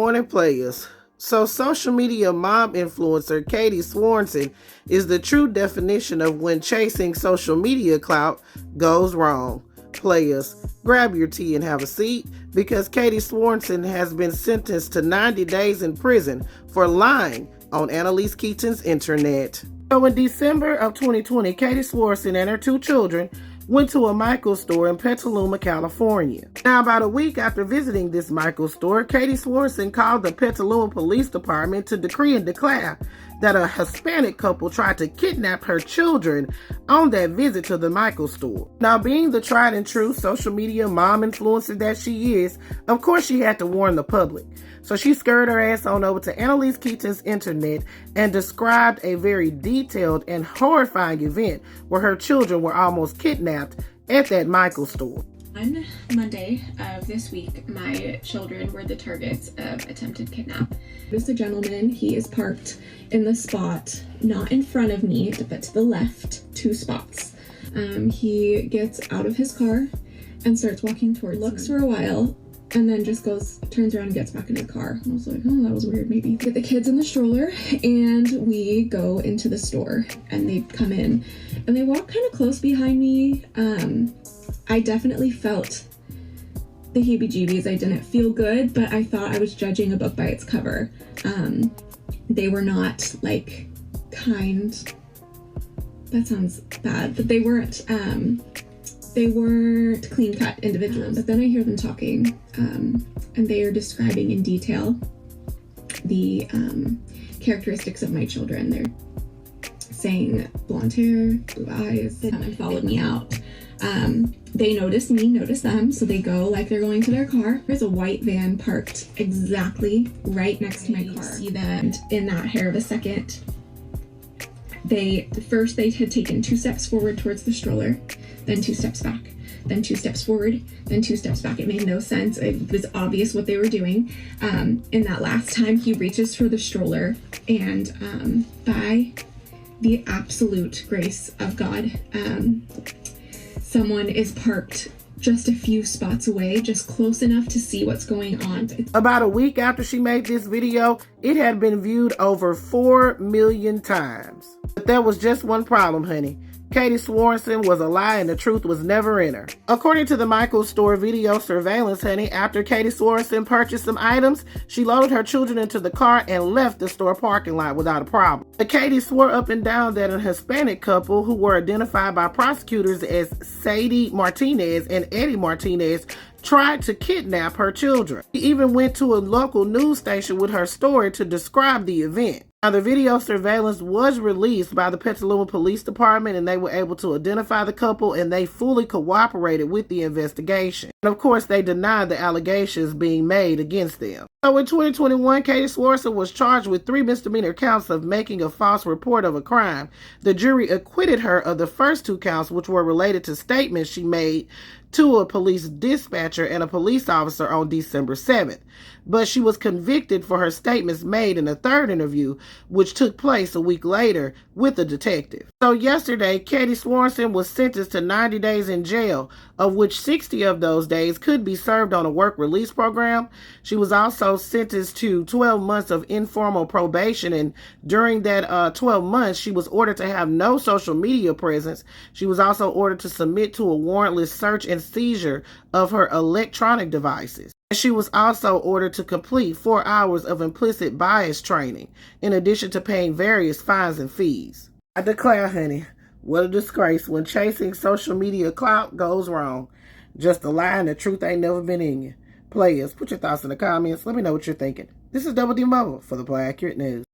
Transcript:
morning, players. So social media mom influencer Katie Sorensen is the true definition of when chasing social media clout goes wrong. Players, grab your tea and have a seat because Katie Sorensen has been sentenced to 90 days in prison for lying on Annalise Keaton's internet. So in December of 2020, Katie Sorensen and her two children went to a Michael's store in Petaluma, California. Now, about a week after visiting this Michael's store, Katie Sorensen called the Petaluma Police Department to decree and declare that a Hispanic couple tried to kidnap her children on that visit to the Michael's store. Now, being the tried and true social media mom influencer that she is, of course she had to warn the public. So she scurried her ass on over to Annalise Keaton's internet and described a very detailed and horrifying event where her children were almost kidnapped at that Michael's store. On Monday of this week, my children were the targets of attempted kidnap. There's a gentleman, he is parked in the spot, not in front of me, but to the left, 2 spots. He gets out of his car and starts walking towards me. Looks for a while, and then just turns around and gets back in the car. I was like, oh, that was weird, maybe. Get the kids in the stroller, and we go into the store, and they come in, and they walk kind of close behind me. I definitely felt the heebie-jeebies. I didn't feel good, but I thought I was judging a book by its cover. They were not, like, kind. That sounds bad, but they weren't clean-cut individuals. But then I hear them talking, and they are describing in detail the characteristics of my children. They're saying blonde hair, blue eyes. They come and followed me out. They notice me, notice them, so they go like they're going to their car. There's a white van parked exactly right next to my car. See them in that hair of a second. First they had taken 2 steps forward towards the stroller, then 2 steps back, then 2 steps forward, then 2 steps back. It made no sense. It was obvious what they were doing. In that last time, he reaches for the stroller, and by the absolute grace of God, someone is parked just a few spots away, just close enough to see what's going on. About a week after she made this video, it had been viewed over 4 million times. But there was just one problem, honey. Katie Sorensen was a lie and the truth was never in her. According to the Michael's store video surveillance, honey, after Katie Sorensen purchased some items, she loaded her children into the car and left the store parking lot without a problem. But Katie swore up and down that a Hispanic couple who were identified by prosecutors as Sadie Martinez and Eddie Martinez tried to kidnap her children. She even went to a local news station with her story to describe the event. Now, the video surveillance was released by the Petaluma Police Department, and they were able to identify the couple, and they fully cooperated with the investigation. And of course, they denied the allegations being made against them. So in 2021, Katie Sorensen was charged with 3 misdemeanor counts of making a false report of a crime. The jury acquitted her of the first 2 counts, which were related to statements she made to a police dispatcher and a police officer on December 7th. But she was convicted for her statements made in a 3rd interview, which took place a week later with a detective. So yesterday, Katie Sorensen was sentenced to 90 days in jail, of which 60 of those days could be served on a work release program. She was also sentenced to 12 months of informal probation, and during that 12 months, she was ordered to have no social media presence. She was also ordered to submit to a warrantless search and seizure of her electronic devices. She was also ordered to complete 4 hours of implicit bias training, in addition to paying various fines and fees. I declare, honey, what a disgrace when chasing social media clout goes wrong. Just a lie and the truth ain't never been in you. Players, put your thoughts in the comments. Let me know what you're thinking. This is Double D Mobile for the Play Accurate News.